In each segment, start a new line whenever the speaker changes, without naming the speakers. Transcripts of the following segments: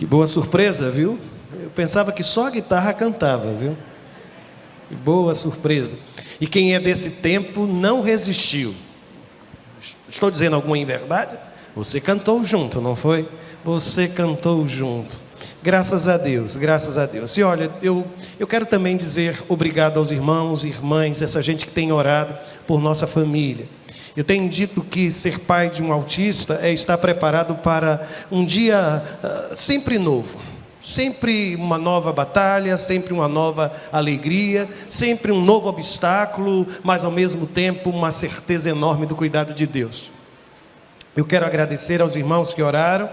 Que boa surpresa, viu? Eu pensava que só a guitarra cantava, viu? Que boa surpresa. E quem é desse tempo não resistiu. Estou dizendo alguma inverdade? Você cantou junto, não foi? Você cantou junto. Graças a Deus, graças a Deus. E olha, eu quero também dizer obrigado aos irmãos e irmãs, essa gente que tem orado por nossa família. Eu tenho dito que ser pai de um autista é estar preparado para um dia sempre novo. Sempre uma nova batalha, sempre uma nova alegria, sempre um novo obstáculo, mas ao mesmo tempo uma certeza enorme do cuidado de Deus. Eu quero agradecer aos irmãos que oraram.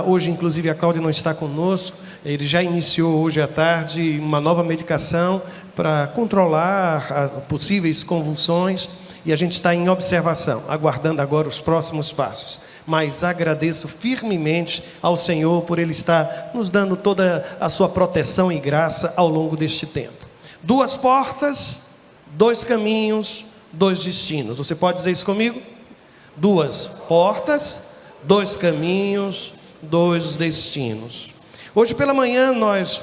Hoje, inclusive, a Cláudia não está conosco. Ele já iniciou hoje à tarde uma nova medicação para controlar possíveis convulsões. E a gente está em observação, aguardando agora os próximos passos. Mas agradeço firmemente ao Senhor por Ele estar nos dando toda a sua proteção e graça ao longo deste tempo. 2 portas, 2 caminhos, 2 destinos. Você pode dizer isso comigo? 2 portas, 2 caminhos, 2 destinos. Hoje pela manhã nós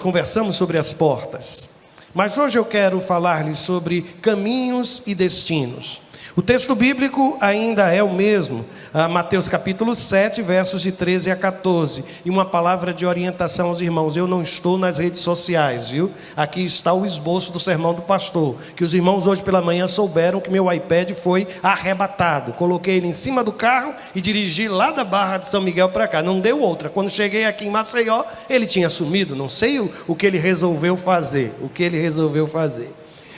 conversamos sobre as portas. Mas hoje eu quero falar-lhes sobre caminhos e destinos. O texto bíblico ainda é o mesmo, Mateus capítulo 7, versos de 13 a 14. E uma palavra de orientação aos irmãos: eu não estou nas redes sociais, viu? Aqui está o esboço do sermão do pastor, que os irmãos hoje pela manhã souberam que meu iPad foi arrebatado. Coloquei ele em cima do carro e dirigi lá da Barra de São Miguel para cá. Não deu outra. Quando cheguei aqui em Maceió, ele tinha sumido. Não sei o que ele resolveu fazer.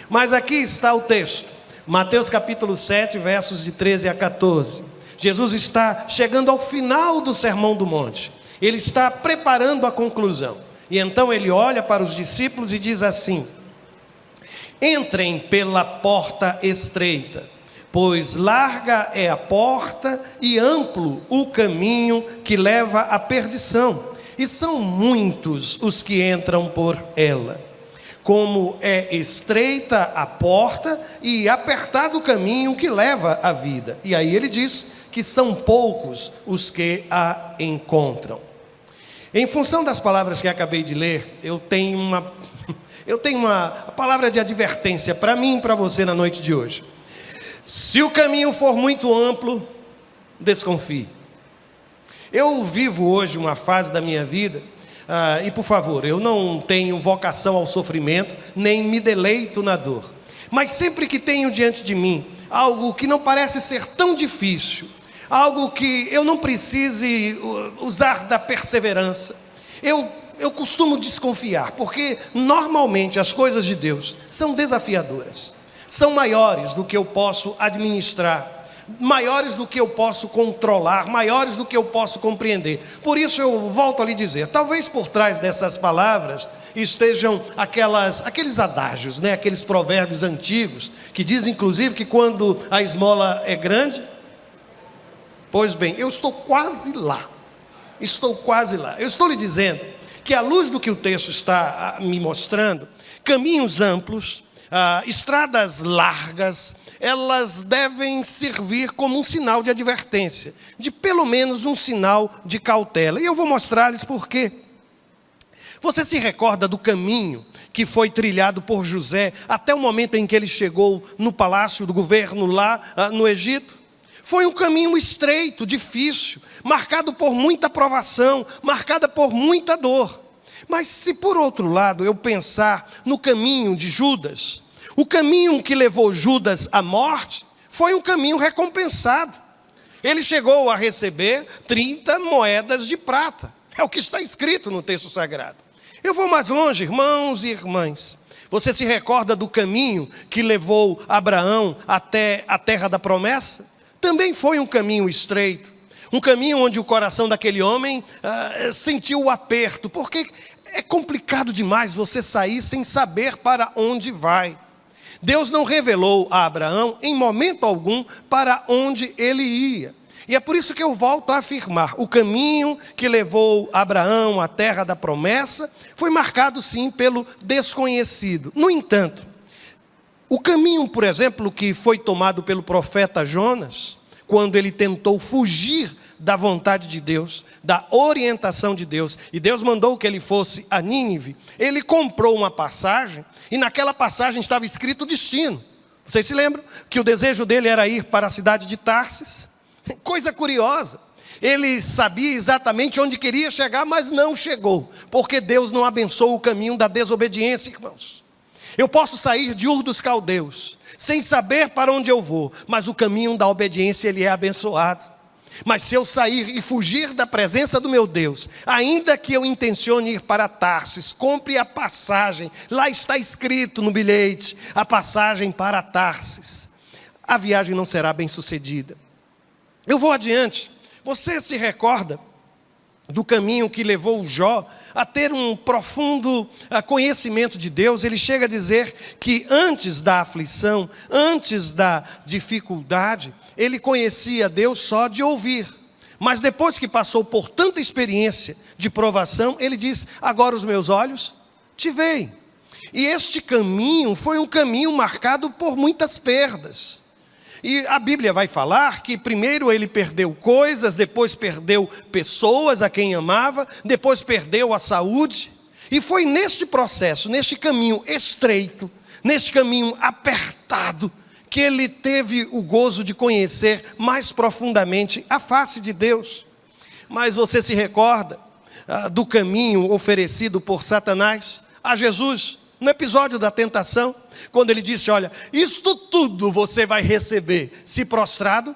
Mas aqui está o texto. Mateus capítulo 7, versos de 13 a 14. Jesus está chegando ao final do Sermão do Monte. Ele está preparando a conclusão. E então ele olha para os discípulos e diz assim: entrem pela porta estreita, pois larga é a porta e amplo o caminho que leva à perdição, e são muitos os que entram por ela. Como é estreita a porta e apertado o caminho que leva à vida. E aí ele diz que são poucos os que a encontram. Em função das palavras que acabei de ler, eu tenho uma palavra de advertência para mim e para você na noite de hoje. Se o caminho for muito amplo, desconfie. Eu vivo hoje uma fase da minha vida, e por favor, eu não tenho vocação ao sofrimento, nem me deleito na dor. Mas sempre que tenho diante de mim algo que não parece ser tão difícil, algo que eu não precise usar da perseverança, eu costumo desconfiar, porque normalmente as coisas de Deus são desafiadoras, são maiores do que eu posso administrar, maiores do que eu posso controlar, maiores do que eu posso compreender. Por isso eu volto a lhe dizer, talvez por trás dessas palavras estejam aqueles adágios, né? Aqueles provérbios antigos, que dizem inclusive que quando a esmola é grande, pois bem, eu estou quase lá, eu estou lhe dizendo que à luz do que o texto está me mostrando, caminhos amplos, estradas largas, elas devem servir como um sinal de advertência, de pelo menos um sinal de cautela. E eu vou mostrar-lhes por quê. Você se recorda do caminho que foi trilhado por José até o momento em que ele chegou no palácio do governo lá no Egito? Foi um caminho estreito, difícil, marcado por muita provação, marcada por muita dor. Mas se por outro lado eu pensar no caminho de Judas, o caminho que levou Judas à morte foi um caminho recompensado. Ele chegou a receber 30 moedas de prata. É o que está escrito no texto sagrado. Eu vou mais longe, irmãos e irmãs. Você se recorda do caminho que levou Abraão até a terra da promessa? Também foi um caminho estreito. Um caminho onde o coração daquele homem sentiu o aperto. Porque é complicado demais você sair sem saber para onde vai. Deus não revelou a Abraão em momento algum para onde ele ia. E é por isso que eu volto a afirmar, o caminho que levou Abraão à terra da promessa foi marcado sim pelo desconhecido. No entanto, o caminho, por exemplo, que foi tomado pelo profeta Jonas, quando ele tentou fugir da vontade de Deus, da orientação de Deus, e Deus mandou que ele fosse a Nínive, ele comprou uma passagem, e naquela passagem estava escrito o destino. Vocês se lembram que o desejo dele era ir para a cidade de Tarsis? Coisa curiosa, ele sabia exatamente onde queria chegar, mas não chegou, porque Deus não abençoou o caminho da desobediência, irmãos. Eu posso sair de Ur dos Caldeus, sem saber para onde eu vou, mas o caminho da obediência ele é abençoado. Mas se eu sair e fugir da presença do meu Deus, ainda que eu intencione ir para Tarsis, compre a passagem, lá está escrito no bilhete, a passagem para Tarsis, a viagem não será bem sucedida. Eu vou adiante. Você se recorda do caminho que levou Jó a ter um profundo conhecimento de Deus? Ele chega a dizer que antes da aflição, antes da dificuldade, ele conhecia Deus só de ouvir. Mas depois que passou por tanta experiência de provação, ele diz: agora os meus olhos te veem. E este caminho foi um caminho marcado por muitas perdas. E a Bíblia vai falar que primeiro ele perdeu coisas, depois perdeu pessoas a quem amava, depois perdeu a saúde. E foi neste processo, neste caminho estreito, neste caminho apertado, que ele teve o gozo de conhecer mais profundamente a face de Deus. Mas você se recorda do caminho oferecido por Satanás a Jesus, no episódio da tentação, quando ele disse: olha, isto tudo você vai receber, se prostrado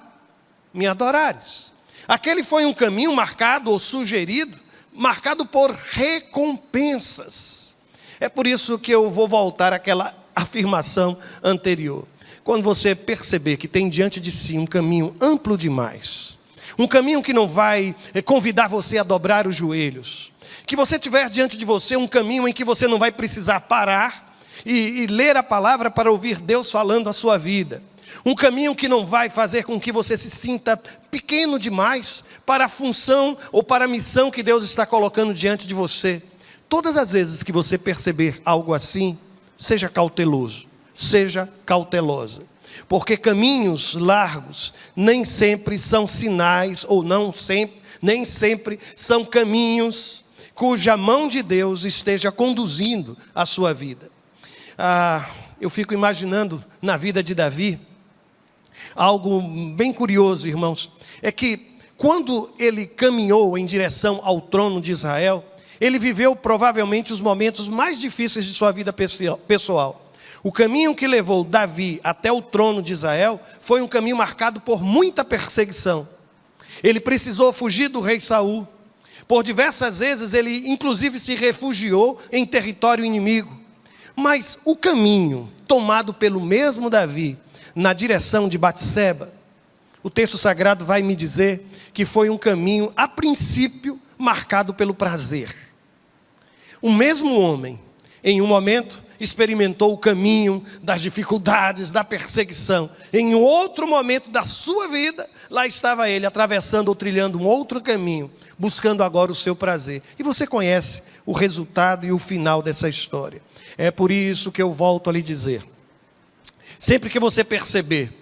me adorares. Aquele foi um caminho marcado ou sugerido, marcado por recompensas. É por isso que eu vou voltar àquela afirmação anterior. Quando você perceber que tem diante de si um caminho amplo demais, um caminho que não vai convidar você a dobrar os joelhos, que você tiver diante de você um caminho em que você não vai precisar parar e ler a palavra para ouvir Deus falando a sua vida, um caminho que não vai fazer com que você se sinta pequeno demais para a função ou para a missão que Deus está colocando diante de você. Todas as vezes que você perceber algo assim, seja cauteloso, seja cautelosa, porque caminhos largos nem sempre são sinais, ou nem sempre são caminhos cuja mão de Deus esteja conduzindo a sua vida. Eu fico imaginando na vida de Davi, algo bem curioso, irmãos, é que quando ele caminhou em direção ao trono de Israel, ele viveu provavelmente os momentos mais difíceis de sua vida pessoal. O caminho que levou Davi até o trono de Israel foi um caminho marcado por muita perseguição. Ele precisou fugir do rei Saul. Por diversas vezes ele inclusive se refugiou em território inimigo. Mas o caminho tomado pelo mesmo Davi na direção de Batseba, o texto sagrado vai me dizer que foi um caminho, a princípio, marcado pelo prazer. O mesmo homem, em um momento, experimentou o caminho das dificuldades, da perseguição. Em um outro momento da sua vida, lá estava ele atravessando ou trilhando um outro caminho, buscando agora o seu prazer. E você conhece o resultado e o final dessa história. É por isso que eu volto a lhe dizer: sempre que você perceber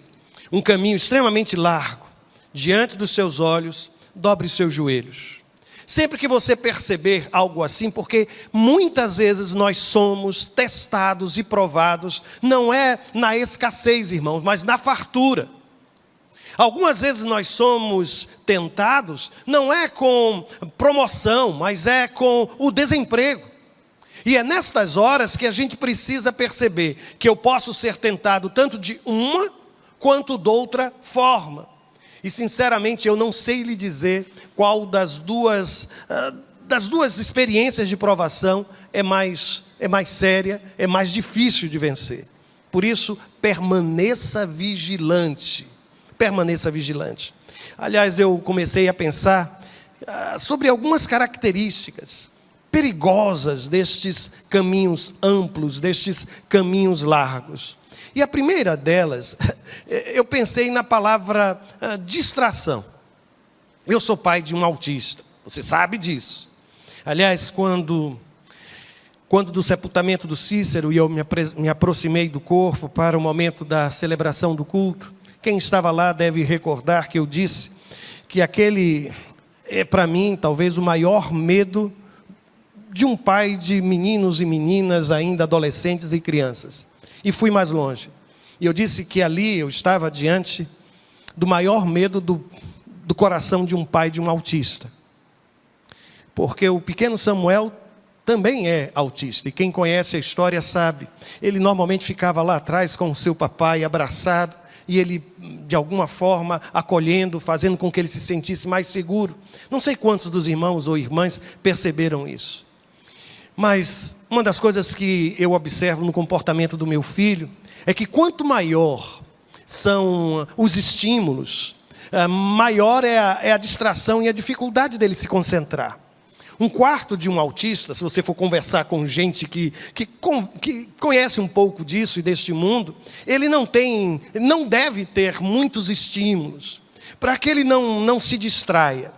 um caminho extremamente largo diante dos seus olhos, dobre os seus joelhos. Sempre que você perceber algo assim, porque muitas vezes nós somos testados e provados, não é na escassez, irmãos, mas na fartura. Algumas vezes nós somos tentados, não é com promoção, mas é com o desemprego. E é nestas horas que a gente precisa perceber que eu posso ser tentado tanto de uma quanto de outra forma. E sinceramente eu não sei lhe dizer qual das duas experiências de provação é mais séria, é mais difícil de vencer. Por isso, permaneça vigilante. Permaneça vigilante. Aliás, eu comecei a pensar sobre algumas características perigosas destes caminhos amplos, destes caminhos largos. E a primeira delas, eu pensei na palavra distração. Eu sou pai de um autista, você sabe disso. Aliás, quando do sepultamento do Cícero e eu me aproximei do corpo para o momento da celebração do culto, quem estava lá deve recordar que eu disse que aquele é para mim talvez o maior medo de um pai de meninos e meninas ainda adolescentes e crianças. E fui mais longe. E eu disse que ali eu estava diante do maior medo do coração de um pai de um autista. Porque o pequeno Samuel também é autista. E quem conhece a história sabe. Ele normalmente ficava lá atrás com o seu papai abraçado. E ele, de alguma forma, acolhendo, fazendo com que ele se sentisse mais seguro. Não sei quantos dos irmãos ou irmãs perceberam isso. Mas uma das coisas que eu observo no comportamento do meu filho é que quanto maior são os estímulos, maior é a distração e a dificuldade dele se concentrar. Um quarto de um autista, se você for conversar com gente que conhece um pouco disso e deste mundo, ele não deve ter muitos estímulos, para que ele não se distraia.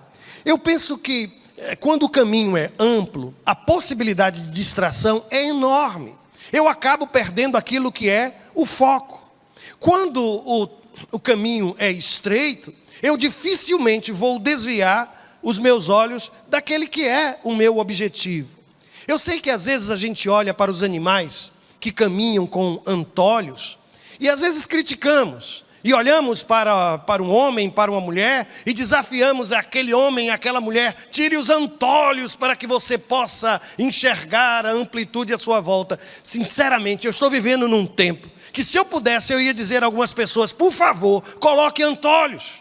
Eu penso que quando o caminho é amplo, a possibilidade de distração é enorme. Eu acabo perdendo aquilo que é o foco. Quando o caminho é estreito, eu dificilmente vou desviar os meus olhos daquele que é o meu objetivo. Eu sei que às vezes a gente olha para os animais que caminham com antolhos e às vezes criticamos e olhamos para um homem, para uma mulher e desafiamos aquele homem, aquela mulher: tire os antolhos para que você possa enxergar a amplitude à sua volta. Sinceramente, eu estou vivendo num tempo que, se eu pudesse, eu ia dizer a algumas pessoas: por favor, coloque antolhos,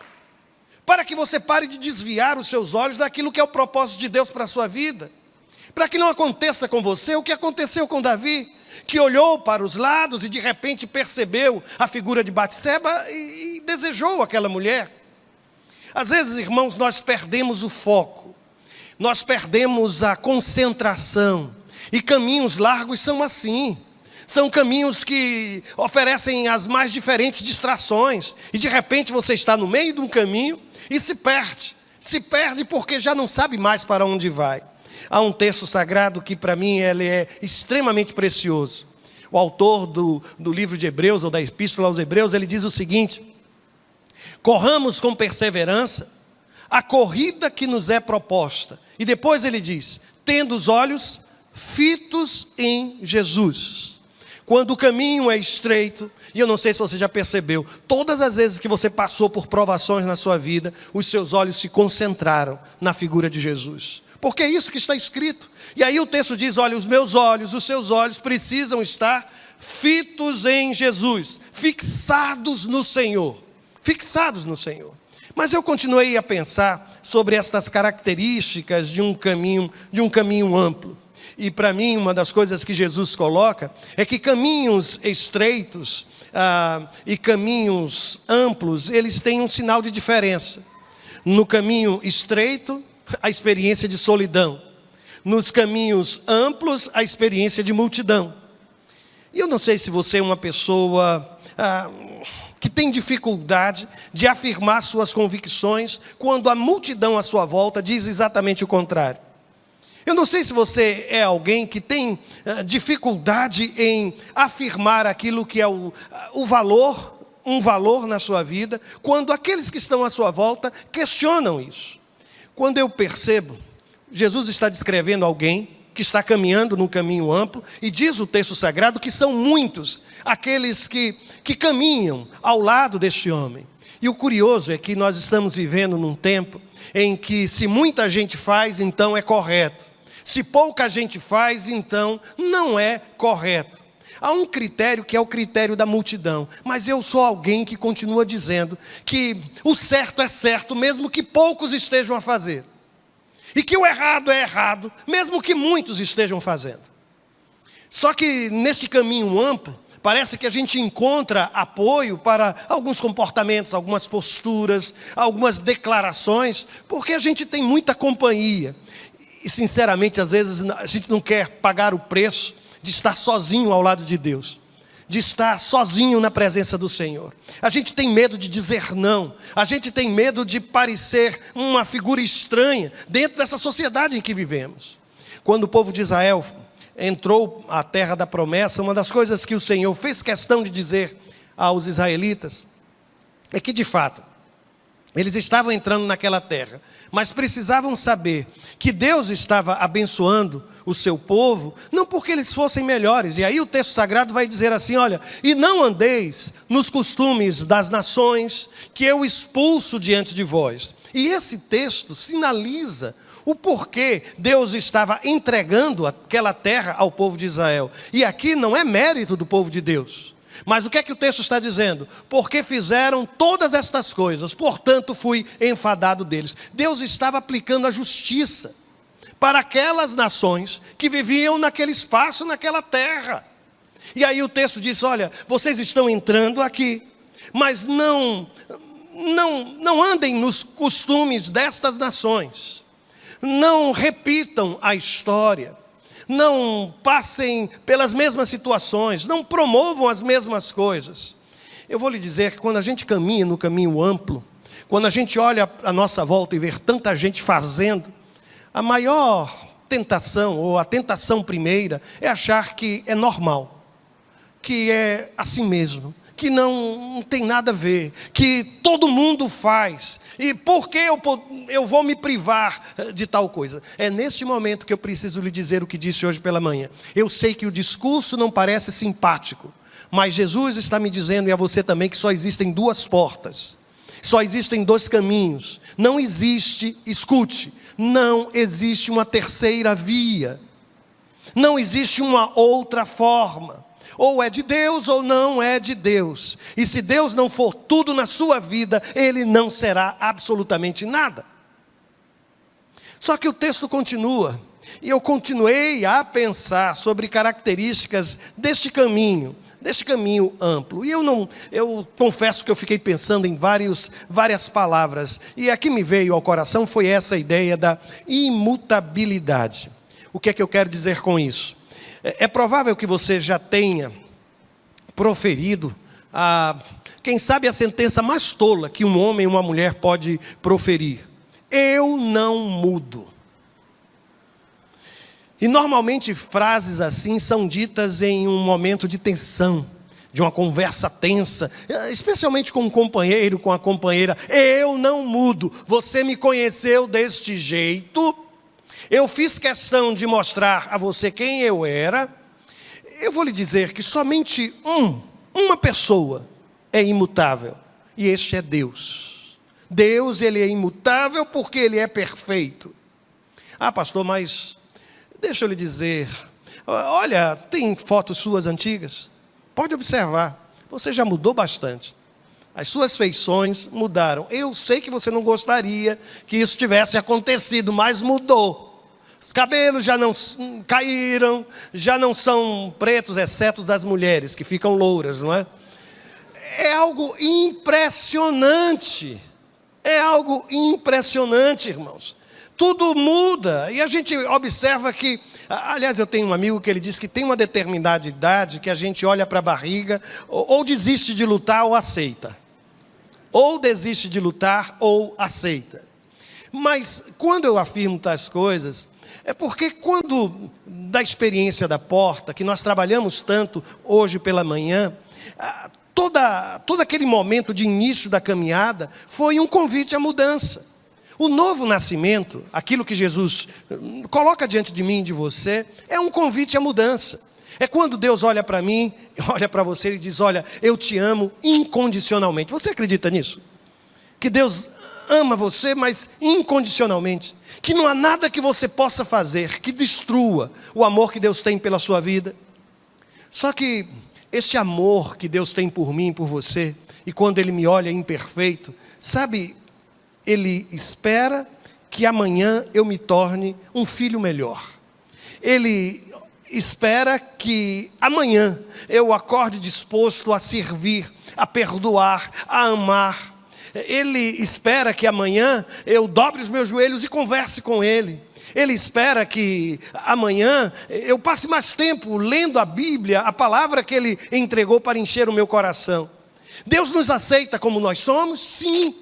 para que você pare de desviar os seus olhos daquilo que é o propósito de Deus para a sua vida. Para que não aconteça com você o que aconteceu com Davi, que olhou para os lados e de repente percebeu a figura de Batseba e desejou aquela mulher. Às vezes, irmãos, nós perdemos o foco, nós perdemos a concentração, e caminhos largos são assim. São caminhos que oferecem as mais diferentes distrações, e de repente você está no meio de um caminho e se perde porque já não sabe mais para onde vai. Há um texto sagrado que para mim ele é extremamente precioso. O autor do livro de Hebreus, ou da Epístola aos Hebreus, ele diz o seguinte: corramos com perseverança a corrida que nos é proposta. E depois ele diz: tendo os olhos fitos em Jesus. Quando o caminho é estreito, e eu não sei se você já percebeu, todas as vezes que você passou por provações na sua vida, os seus olhos se concentraram na figura de Jesus. Porque é isso que está escrito. E aí o texto diz: olha, os meus olhos, os seus olhos precisam estar fitos em Jesus, fixados no Senhor, fixados no Senhor. Mas eu continuei a pensar sobre estas características de um caminho amplo. E para mim, uma das coisas que Jesus coloca é que caminhos estreitos e caminhos amplos, eles têm um sinal de diferença. No caminho estreito, a experiência de solidão. Nos caminhos amplos, a experiência de multidão. E eu não sei se você é uma pessoa que tem dificuldade de afirmar suas convicções quando a multidão à sua volta diz exatamente o contrário. Eu não sei se você é alguém que tem dificuldade em afirmar aquilo que é um valor na sua vida, quando aqueles que estão à sua volta questionam isso. Quando eu percebo, Jesus está descrevendo alguém que está caminhando num caminho amplo, e diz o texto sagrado que são muitos aqueles que caminham ao lado deste homem. E o curioso é que nós estamos vivendo num tempo em que, se muita gente faz, então é correto. Se pouca gente faz, então não é correto. Há um critério que é o critério da multidão, mas eu sou alguém que continua dizendo que o certo é certo, mesmo que poucos estejam a fazer. E que o errado é errado, mesmo que muitos estejam fazendo. Só que nesse caminho amplo, parece que a gente encontra apoio para alguns comportamentos, algumas posturas, algumas declarações, porque a gente tem muita companhia. E sinceramente, às vezes, a gente não quer pagar o preço de estar sozinho ao lado de Deus, de estar sozinho na presença do Senhor. A gente tem medo de dizer não, a gente tem medo de parecer uma figura estranha dentro dessa sociedade em que vivemos. Quando o povo de Israel entrou à terra da promessa, uma das coisas que o Senhor fez questão de dizer aos israelitas é que, de fato, Eles estavam entrando naquela terra, mas precisavam saber que Deus estava abençoando o seu povo, não porque eles fossem melhores. E aí o texto sagrado vai dizer assim, olha, e não andeis nos costumes das nações que eu expulso diante de vós. E esse texto sinaliza o porquê Deus estava entregando aquela terra ao povo de Israel. E aqui não é mérito do povo de Deus. Mas o que é que o texto está dizendo? Porque fizeram todas estas coisas, portanto fui enfadado deles. Deus estava aplicando a justiça para aquelas nações que viviam naquele espaço, naquela terra. E aí o texto diz, olha, vocês estão entrando aqui, mas não andem nos costumes destas nações. Não repitam a história. Não passem pelas mesmas situações, não promovam as mesmas coisas. Eu vou lhe dizer que quando a gente caminha no caminho amplo, quando a gente olha à nossa volta e vê tanta gente fazendo, a maior tentação, ou a tentação primeira, é achar que é normal, que é assim mesmo, que não tem nada a ver, que todo mundo faz, e por que eu vou me privar de tal coisa? É neste momento que eu preciso lhe dizer o que disse hoje pela manhã. Eu sei que o discurso não parece simpático, mas Jesus está me dizendo, e a você também, que só existem duas portas, só existem dois caminhos, não existe, escute, não existe uma terceira via, não existe uma outra forma. Ou é de Deus ou não é de Deus. E se Deus não for tudo na sua vida, Ele não será absolutamente nada. Só que o texto continua. E eu continuei a pensar sobre características deste caminho amplo. E eu confesso que eu fiquei pensando em várias palavras. E a que me veio ao coração foi essa ideia da imutabilidade. O que é que eu quero dizer com isso? É provável que você já tenha proferido, quem sabe, a sentença mais tola que um homem e uma mulher pode proferir. Eu não mudo. E normalmente frases assim são ditas em um momento de tensão, de uma conversa tensa, especialmente com um companheiro, com a companheira. Eu não mudo, você me conheceu deste jeito, eu fiz questão de mostrar a você quem eu era. Eu vou lhe dizer que somente uma pessoa é imutável, e este é Deus. Deus, Ele é imutável porque Ele é perfeito. Ah, pastor, mas deixa eu lhe dizer, olha, tem fotos suas antigas? Pode observar, você já mudou bastante. As suas feições mudaram. Eu sei que você não gostaria que isso tivesse acontecido, mas mudou. Os cabelos já não caíram, já não são pretos, exceto das mulheres, que ficam louras, não é? É algo impressionante. É algo impressionante, irmãos. Tudo muda. E a gente observa que... Aliás, eu tenho um amigo que ele diz que tem uma determinada idade que a gente olha para a barriga, ou desiste de lutar ou aceita. Ou desiste de lutar ou aceita. Mas quando eu afirmo tais coisas... É porque quando, da experiência da porta, que nós trabalhamos tanto hoje pela manhã, todo aquele momento de início da caminhada foi um convite à mudança. O novo nascimento, aquilo que Jesus coloca diante de mim e de você, é um convite à mudança. É quando Deus olha para mim, olha para você e diz, olha, eu te amo incondicionalmente. Você acredita nisso? Que Deus ama você, mas incondicionalmente. Que não há nada que você possa fazer que destrua o amor que Deus tem pela sua vida. Só que esse amor que Deus tem por mim, por você, e quando Ele me olha imperfeito, sabe, Ele espera que amanhã eu me torne um filho melhor. Ele espera que amanhã eu acorde disposto a servir, a perdoar, a amar. Ele espera que amanhã eu dobre os meus joelhos e converse com Ele. Ele espera que amanhã eu passe mais tempo lendo a Bíblia, a palavra que Ele entregou para encher o meu coração. Deus nos aceita como nós somos? Sim.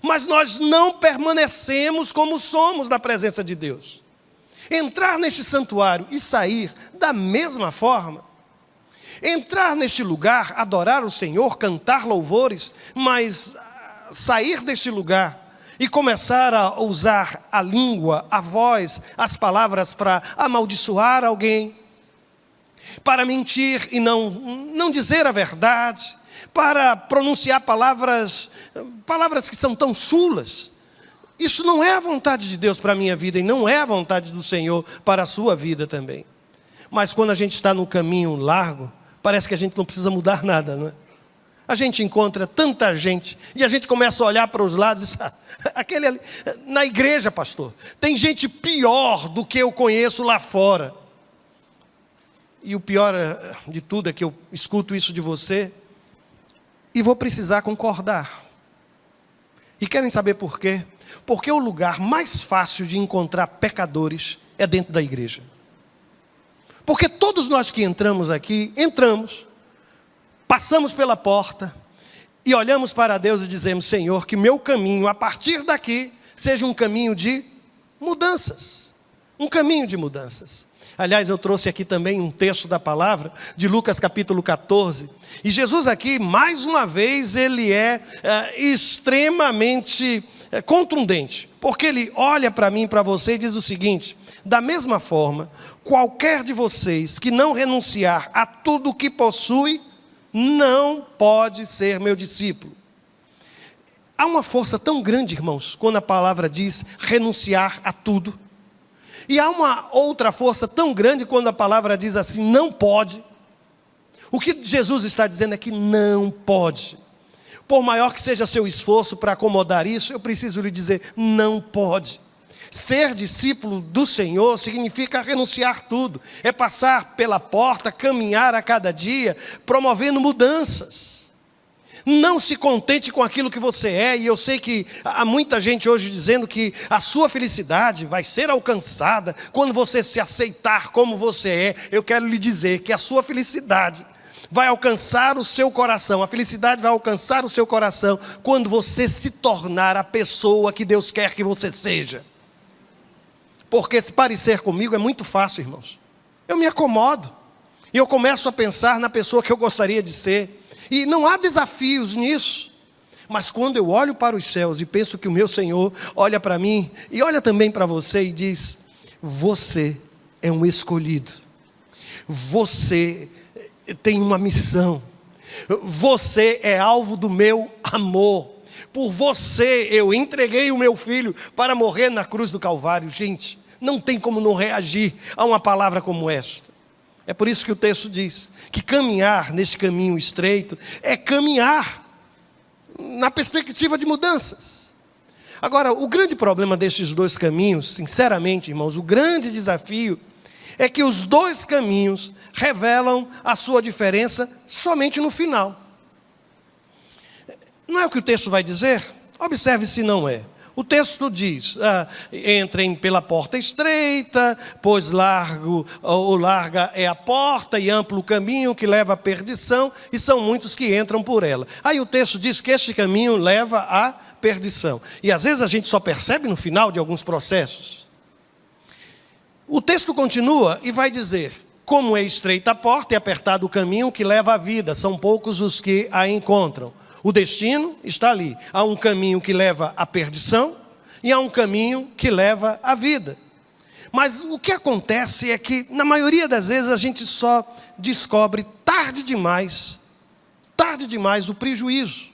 Mas nós não permanecemos como somos na presença de Deus. Entrar neste santuário e sair da mesma forma. Entrar neste lugar, adorar o Senhor, cantar louvores, mas... sair deste lugar e começar a usar a língua, a voz, as palavras para amaldiçoar alguém, para mentir e não dizer a verdade, para pronunciar palavras que são tão chulas. Isso não é a vontade de Deus para a minha vida e não é a vontade do Senhor para a sua vida também. Mas quando a gente está no caminho largo, parece que a gente não precisa mudar nada, não é? A gente encontra tanta gente e a gente começa a olhar para os lados e diz, aquele ali, na igreja, pastor, tem gente pior do que eu conheço lá fora. E o pior de tudo é que eu escuto isso de você e vou precisar concordar. E querem saber por quê? Porque o lugar mais fácil de encontrar pecadores é dentro da igreja. Porque todos nós que entramos aqui, passamos pela porta e olhamos para Deus e dizemos, Senhor, que meu caminho a partir daqui seja um caminho de mudanças. Um caminho de mudanças. Aliás, eu trouxe aqui também um texto da palavra de Lucas capítulo 14. E Jesus aqui, mais uma vez, ele é extremamente contundente. Porque ele olha para mim e para você e diz o seguinte, da mesma forma, qualquer de vocês que não renunciar a tudo o que possui, não pode ser meu discípulo. Há uma força tão grande, irmãos, quando a palavra diz renunciar a tudo. E há uma outra força tão grande quando a palavra diz assim, não pode. O que Jesus está dizendo é que não pode. Por maior que seja seu esforço para acomodar isso, eu preciso lhe dizer, não pode. Ser discípulo do Senhor significa renunciar tudo. É passar pela porta, caminhar a cada dia, promovendo mudanças. Não se contente com aquilo que você é. E eu sei que há muita gente hoje dizendo que a sua felicidade vai ser alcançada quando você se aceitar como você é. Eu quero lhe dizer que a sua felicidade vai alcançar o seu coração. A felicidade vai alcançar o seu coração quando você se tornar a pessoa que Deus quer que você seja. Porque se parecer comigo é muito fácil, irmãos. Eu me acomodo. E eu começo a pensar na pessoa que eu gostaria de ser. E não há desafios nisso. Mas quando eu olho para os céus e penso que o meu Senhor olha para mim e olha também para você e diz, você é um escolhido. Você tem uma missão. Você é alvo do meu amor. Por você eu entreguei o meu filho para morrer na cruz do Calvário. Gente, não tem como não reagir a uma palavra como esta. É por isso que o texto diz que caminhar nesse caminho estreito é caminhar na perspectiva de mudanças. Agora, o grande problema desses dois caminhos, sinceramente, irmãos, o grande desafio é que os dois caminhos revelam a sua diferença somente no final. Não é o que o texto vai dizer? Observe se não é. O texto diz, entrem pela porta estreita, pois larga é a porta e amplo o caminho que leva à perdição, e são muitos que entram por ela. Aí o texto diz que este caminho leva à perdição. E às vezes a gente só percebe no final de alguns processos. O texto continua e vai dizer, como é estreita a porta e apertado o caminho que leva à vida, são poucos os que a encontram. O destino está ali. Há um caminho que leva à perdição e há um caminho que leva à vida. Mas o que acontece é que, na maioria das vezes, a gente só descobre tarde demais o prejuízo.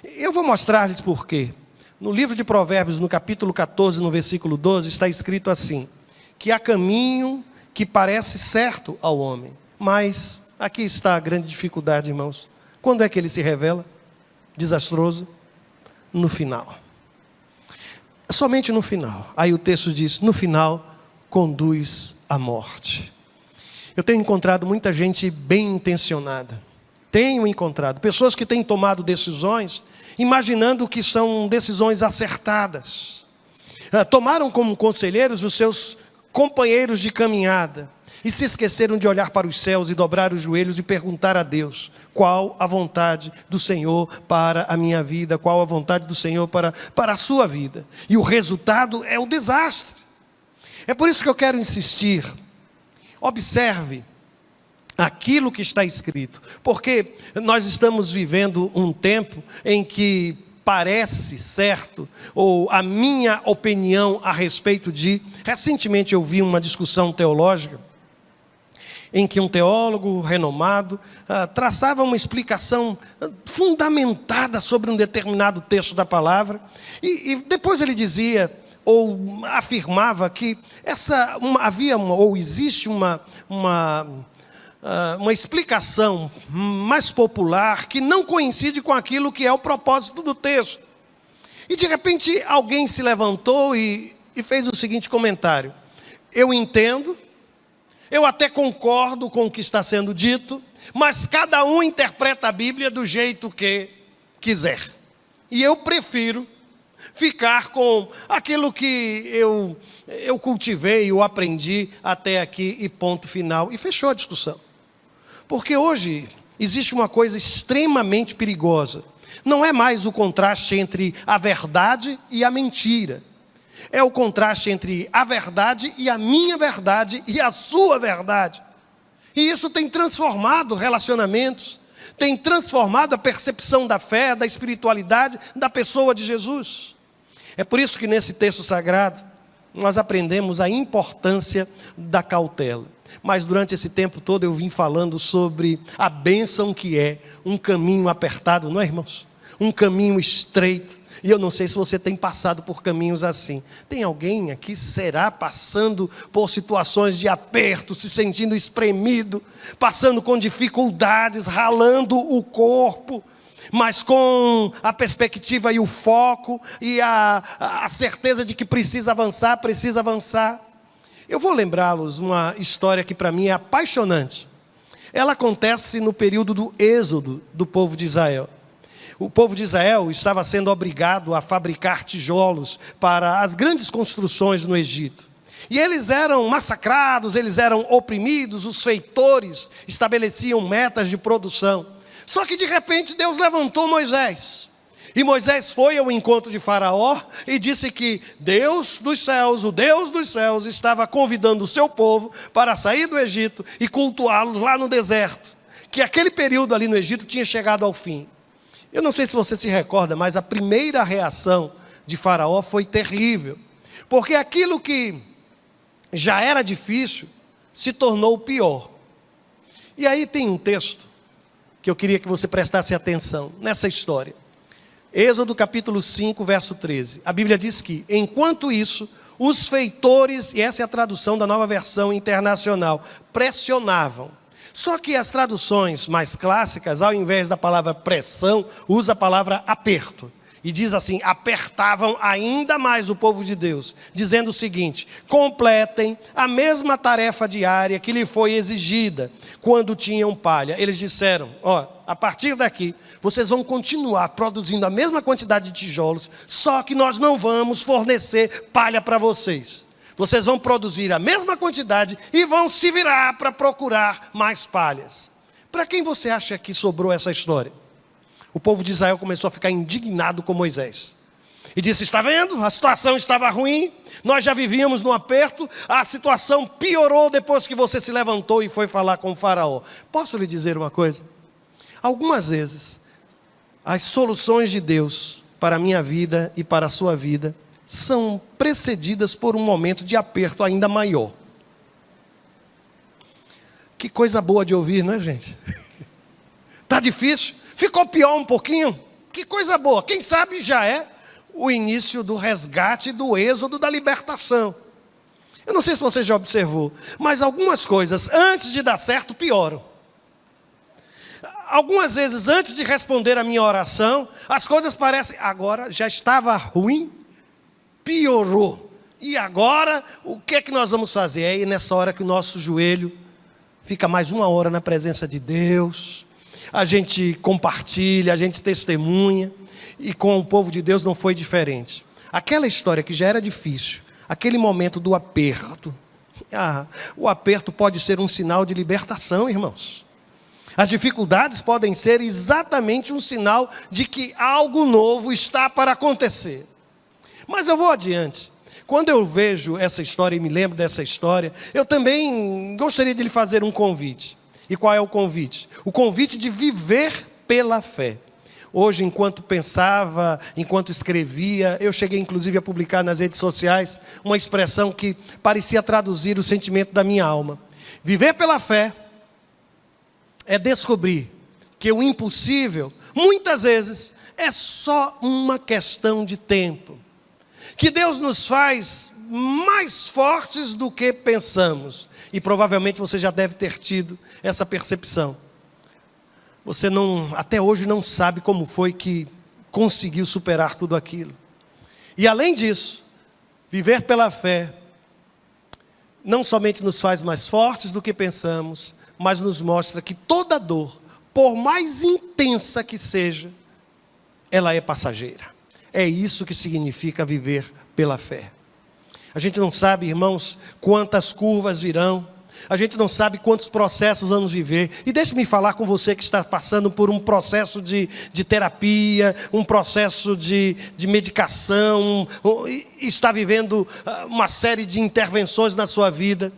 Eu vou mostrar-lhes por quê. No livro de Provérbios, no capítulo 14, no versículo 12, está escrito assim, que há caminho que parece certo ao homem, mas aqui está a grande dificuldade, irmãos. Quando é que ele se revela desastroso? No final. Somente no final. Aí o texto diz, no final, conduz à morte. Eu tenho encontrado muita gente bem intencionada. Tenho encontrado pessoas que têm tomado decisões, imaginando que são decisões acertadas. Tomaram como conselheiros os seus companheiros de caminhada. E se esqueceram de olhar para os céus e dobrar os joelhos e perguntar a Deus, qual a vontade do Senhor para a minha vida, qual a vontade do Senhor para a sua vida. E o resultado é o desastre. É por isso que eu quero insistir, observe aquilo que está escrito, porque nós estamos vivendo um tempo em que parece certo, ou a minha opinião a respeito de... Recentemente eu vi uma discussão teológica em que um teólogo renomado traçava uma explicação fundamentada sobre um determinado texto da palavra, e depois ele dizia, ou afirmava que existe uma explicação mais popular que não coincide com aquilo que é o propósito do texto. E de repente alguém se levantou e fez o seguinte comentário: eu entendo, eu até concordo com o que está sendo dito, mas cada um interpreta a Bíblia do jeito que quiser. E eu prefiro ficar com aquilo que eu cultivei, eu aprendi até aqui e ponto final. E fechou a discussão. Porque hoje existe uma coisa extremamente perigosa. Não é mais o contraste entre a verdade e a mentira. É o contraste entre a verdade e a minha verdade e a sua verdade. E isso tem transformado relacionamentos, tem transformado a percepção da fé, da espiritualidade, da pessoa de Jesus. É por isso que nesse texto sagrado nós aprendemos a importância da cautela. Mas durante esse tempo todo eu vim falando sobre a bênção que é um caminho apertado, não é, irmãos? Um caminho estreito. E eu não sei se você tem passado por caminhos assim. Tem alguém aqui, será, passando por situações de aperto, se sentindo espremido, passando com dificuldades, ralando o corpo, mas com a perspectiva e o foco e a certeza de que precisa avançar. Eu vou lembrá-los uma história que para mim é apaixonante. Ela acontece no período do êxodo do povo de Israel. O povo de Israel estava sendo obrigado a fabricar tijolos para as grandes construções no Egito. E eles eram massacrados, eles eram oprimidos, os feitores estabeleciam metas de produção. Só que de repente Deus levantou Moisés. E Moisés foi ao encontro de Faraó e disse que Deus dos céus, o Deus dos céus, estava convidando o seu povo para sair do Egito e cultuá-lo lá no deserto. Que aquele período ali no Egito tinha chegado ao fim. Eu não sei se você se recorda, mas a primeira reação de Faraó foi terrível. Porque aquilo que já era difícil se tornou pior. E aí tem um texto que eu queria que você prestasse atenção nessa história. Êxodo capítulo 5, verso 13. A Bíblia diz que, enquanto isso, os feitores, e essa é a tradução da Nova Versão Internacional, pressionavam. Só que as traduções mais clássicas, ao invés da palavra pressão, usa a palavra aperto. E diz assim, apertavam ainda mais o povo de Deus, dizendo o seguinte: completem a mesma tarefa diária que lhe foi exigida quando tinham palha. Eles disseram, a partir daqui, vocês vão continuar produzindo a mesma quantidade de tijolos, só que nós não vamos fornecer palha para vocês. Vocês vão produzir a mesma quantidade e vão se virar para procurar mais palhas. Para quem você acha que sobrou essa história? O povo de Israel começou a ficar indignado com Moisés. E disse, está vendo? A situação estava ruim, nós já vivíamos no aperto, a situação piorou depois que você se levantou e foi falar com o faraó. Posso lhe dizer uma coisa? Algumas vezes, as soluções de Deus para a minha vida e para a sua vida são precedidas por um momento de aperto ainda maior. Que coisa boa de ouvir, não é, gente? Está difícil? Ficou pior um pouquinho? Que coisa boa. Quem sabe já é o início do resgate, do êxodo, da libertação. Eu não sei se você já observou, mas algumas coisas, antes de dar certo, pioram. Algumas vezes, antes de responder a minha oração, as coisas parecem, agora já estava ruim, piorou. E agora, o que é que nós vamos fazer? É aí nessa hora que o nosso joelho fica mais uma hora na presença de Deus. A gente compartilha, a gente testemunha. E com o povo de Deus não foi diferente. Aquela história que já era difícil, aquele momento do aperto. O aperto pode ser um sinal de libertação, irmãos. As dificuldades podem ser exatamente um sinal de que algo novo está para acontecer. Mas eu vou adiante. Quando eu vejo essa história e me lembro dessa história, eu também gostaria de lhe fazer um convite. E qual é o convite? O convite de viver pela fé. Hoje, enquanto pensava, enquanto escrevia, eu cheguei inclusive a publicar nas redes sociais uma expressão que parecia traduzir o sentimento da minha alma. Viver pela fé é descobrir que o impossível, muitas vezes, é só uma questão de tempo. Que Deus nos faz mais fortes do que pensamos. E provavelmente você já deve ter tido essa percepção. Você até hoje não sabe como foi que conseguiu superar tudo aquilo. E além disso, viver pela fé não somente nos faz mais fortes do que pensamos, mas nos mostra que toda dor, por mais intensa que seja, ela é passageira. É isso que significa viver pela fé. A gente não sabe, irmãos, quantas curvas virão. A gente não sabe quantos processos vamos viver. E deixe-me falar com você que está passando por um processo de terapia, um processo de medicação, está vivendo uma série de intervenções na sua vida.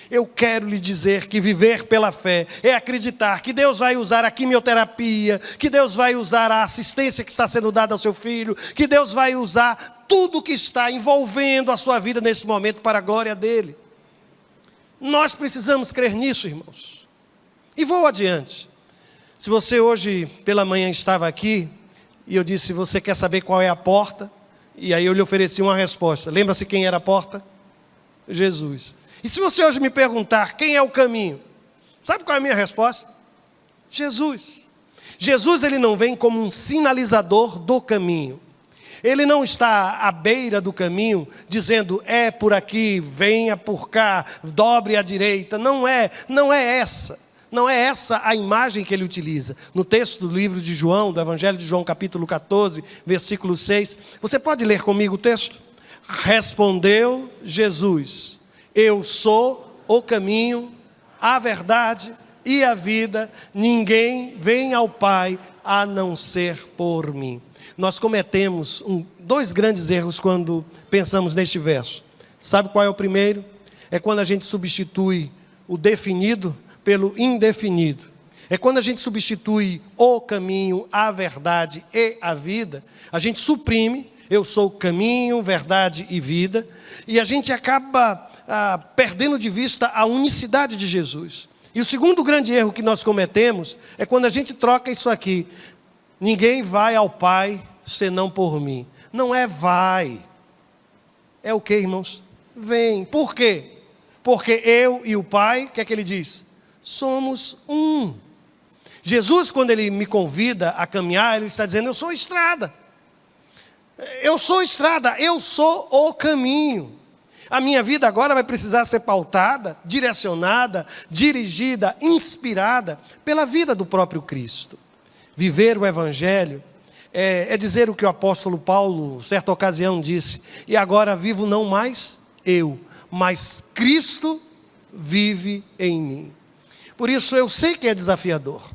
Eu quero lhe dizer que viver pela fé é acreditar que Deus vai usar a quimioterapia, que Deus vai usar a assistência que está sendo dada ao seu filho, que Deus vai usar tudo que está envolvendo a sua vida nesse momento para a glória dEle. Nós precisamos crer nisso, irmãos. E vou adiante. Se você hoje pela manhã estava aqui, e eu disse, você quer saber qual é a porta? E aí eu lhe ofereci uma resposta. Lembra-se quem era a porta? Jesus. E se você hoje me perguntar quem é o caminho? Sabe qual é a minha resposta? Jesus. Jesus, ele não vem como um sinalizador do caminho. Ele não está à beira do caminho, dizendo, é por aqui, venha por cá, dobre à direita. Não é essa a imagem que ele utiliza. No texto do livro de João, do Evangelho de João, capítulo 14, versículo 6. Você pode ler comigo o texto? Respondeu Jesus, eu sou o caminho, a verdade e a vida. Ninguém vem ao Pai a não ser por mim. Nós cometemos dois grandes erros quando pensamos neste verso. Sabe qual é o primeiro? É quando a gente substitui o definido pelo indefinido. É quando a gente substitui o caminho, a verdade e a vida. A gente suprime, eu sou o caminho, verdade e vida. E a gente acaba perdendo de vista a unicidade de Jesus. E o segundo grande erro que nós cometemos é quando a gente troca isso aqui. Ninguém vai ao Pai senão por mim. Não é vai. É o que, irmãos? Vem. Por quê? Porque eu e o Pai, o que é que ele diz? Somos um. Jesus, quando ele me convida a caminhar, ele está dizendo, eu sou estrada. Eu sou estrada, eu sou o caminho. A minha vida agora vai precisar ser pautada, direcionada, dirigida, inspirada pela vida do próprio Cristo. Viver o Evangelho é dizer o que o apóstolo Paulo, certa ocasião, disse, e agora vivo não mais eu, mas Cristo vive em mim. Por isso eu sei que é desafiador.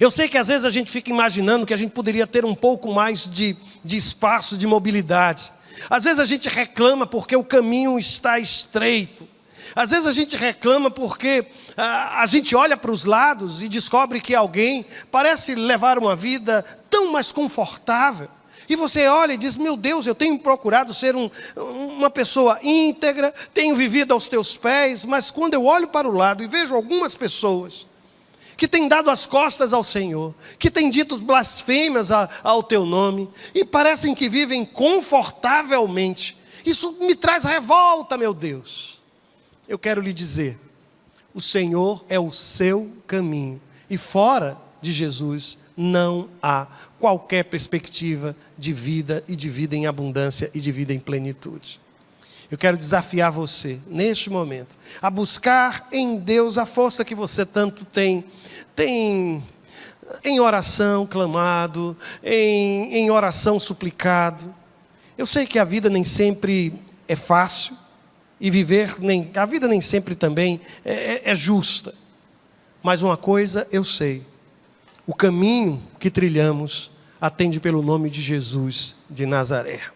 Eu sei que às vezes a gente fica imaginando que a gente poderia ter um pouco mais de espaço, de mobilidade. Às vezes a gente reclama porque o caminho está estreito. Às vezes a gente reclama porque a gente olha para os lados e descobre que alguém parece levar uma vida tão mais confortável. E você olha e diz, meu Deus, eu tenho procurado ser uma pessoa íntegra, tenho vivido aos teus pés, mas quando eu olho para o lado e vejo algumas pessoas que têm dado as costas ao Senhor, que têm dito blasfêmias ao teu nome, e parecem que vivem confortavelmente, isso me traz revolta, meu Deus. Eu quero lhe dizer, o Senhor é o seu caminho, e fora de Jesus não há qualquer perspectiva de vida, e de vida em abundância, e de vida em plenitude. Eu quero desafiar você, neste momento, a buscar em Deus a força que você tanto tem em oração clamado, em oração suplicado. Eu sei que a vida nem sempre é fácil, e a vida nem sempre também é justa. Mas uma coisa eu sei, o caminho que trilhamos atende pelo nome de Jesus de Nazaré.